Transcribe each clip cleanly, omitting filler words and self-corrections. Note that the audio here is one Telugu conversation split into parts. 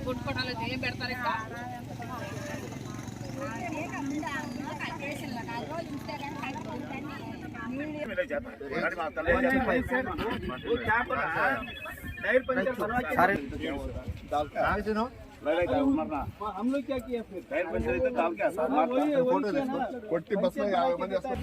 కొట్టుకోవటాలు ఏం పెడతారు ఇంకా हम लोग क्या किया फिर टायर पंचर इतना डाल के फोटो कोट्टी बस में 50 మంది వస్తారు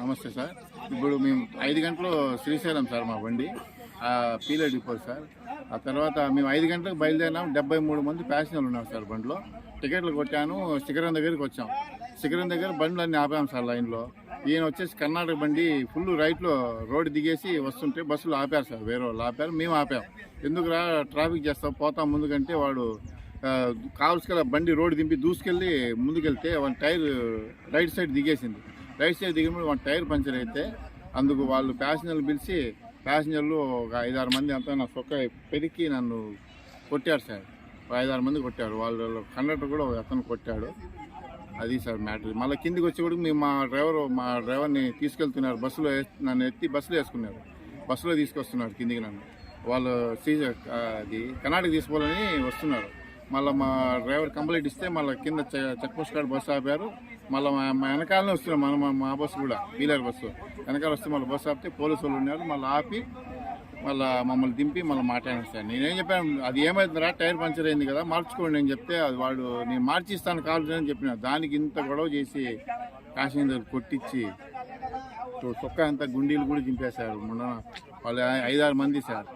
నమస్తే సార్. ఇప్పుడు మేము 5 గంటలు శ్రీశైలం సార్ మా బండి పీలే డిపో సార్. ఆ తర్వాత మేము 5 గంటలకు బయలుదేరినాం. 73 మంది ప్యాసింజర్లు ఉన్నారు సార్ బండిలో. టికెట్లు కొట్టాను. శిఖరం దగ్గరికి వచ్చాం. శిఖరం దగ్గర బండ్లు అన్నీ ఆపాం సార్ లైన్లో. ఈయన వచ్చేసి కర్ణాటక బండి ఫుల్ రైట్లో రోడ్డు దిగేసి వస్తుంటే బస్సులు ఆపారు సార్. వేరే వాళ్ళు ఆపారు, మేము ఆపాం. ఎందుకురా ట్రాఫిక్ చేస్తాం పోతాం ముందుకంటే వాడు కావలసిన బండి రోడ్డు దింపి దూసుకెళ్ళి ముందుకెళ్తే వాళ్ళ టైర్ రైట్ సైడ్ దిగేసింది. రైట్ సైడ్ దిగినప్పుడు వాళ్ళ టైర్ పంచర్ అయితే అందుకు వాళ్ళు ప్యాసింజర్లు పిలిచి ప్యాసింజర్లు ఒక 5-6 మంది అంతా నా సొక్క పెరికి నన్ను కొట్టారు సార్. 5-6 మంది కొట్టారు. వాళ్ళు కండక్టర్ కూడా అతను కొట్టాడు. అది సార్ మ్యాటర్. మళ్ళీ కిందికి వచ్చి కూడా మేము మా డ్రైవర్ని తీసుకెళ్తున్నారు. బస్సులో నన్ను ఎత్తి బస్సులో వేసుకున్నారు. బస్సులో తీసుకొస్తున్నారు కిందికి నన్ను. వాళ్ళు అది కర్ణాటక తీసుకోవాలని వస్తున్నారు. మళ్ళీ మా డ్రైవర్ కంప్లైంట్ ఇస్తే మళ్ళీ కింద చెక్ పోస్ట్ కాడ బస్సు ఆపారు. మళ్ళీ మా వెనకాలనే వస్తున్నాం. మా బస్సు కూడా వీలర్ బస్సు వెనకాల వస్తే మళ్ళీ బస్సు ఆపితే పోలీసు వాళ్ళు ఉన్నారు. మళ్ళీ ఆపి మళ్ళీ మమ్మల్ని దింపి మళ్ళీ మాట్లాడాను సార్. నేనేం చెప్పాను, అది ఏమైతుందిరా టైర్ పంచర్ అయింది కదా మార్చుకోండి అని చెప్తే అది వాడు నేను మార్చిస్తాను కావాలి అని చెప్పిన. దానికి ఇంత గొడవ చేసి ప్యాసింజర్ కొట్టించి చొక్కా అంతా గుండీలు కూడా దింపేశారు. మొన్న వాళ్ళు 5-6 మంది సార్.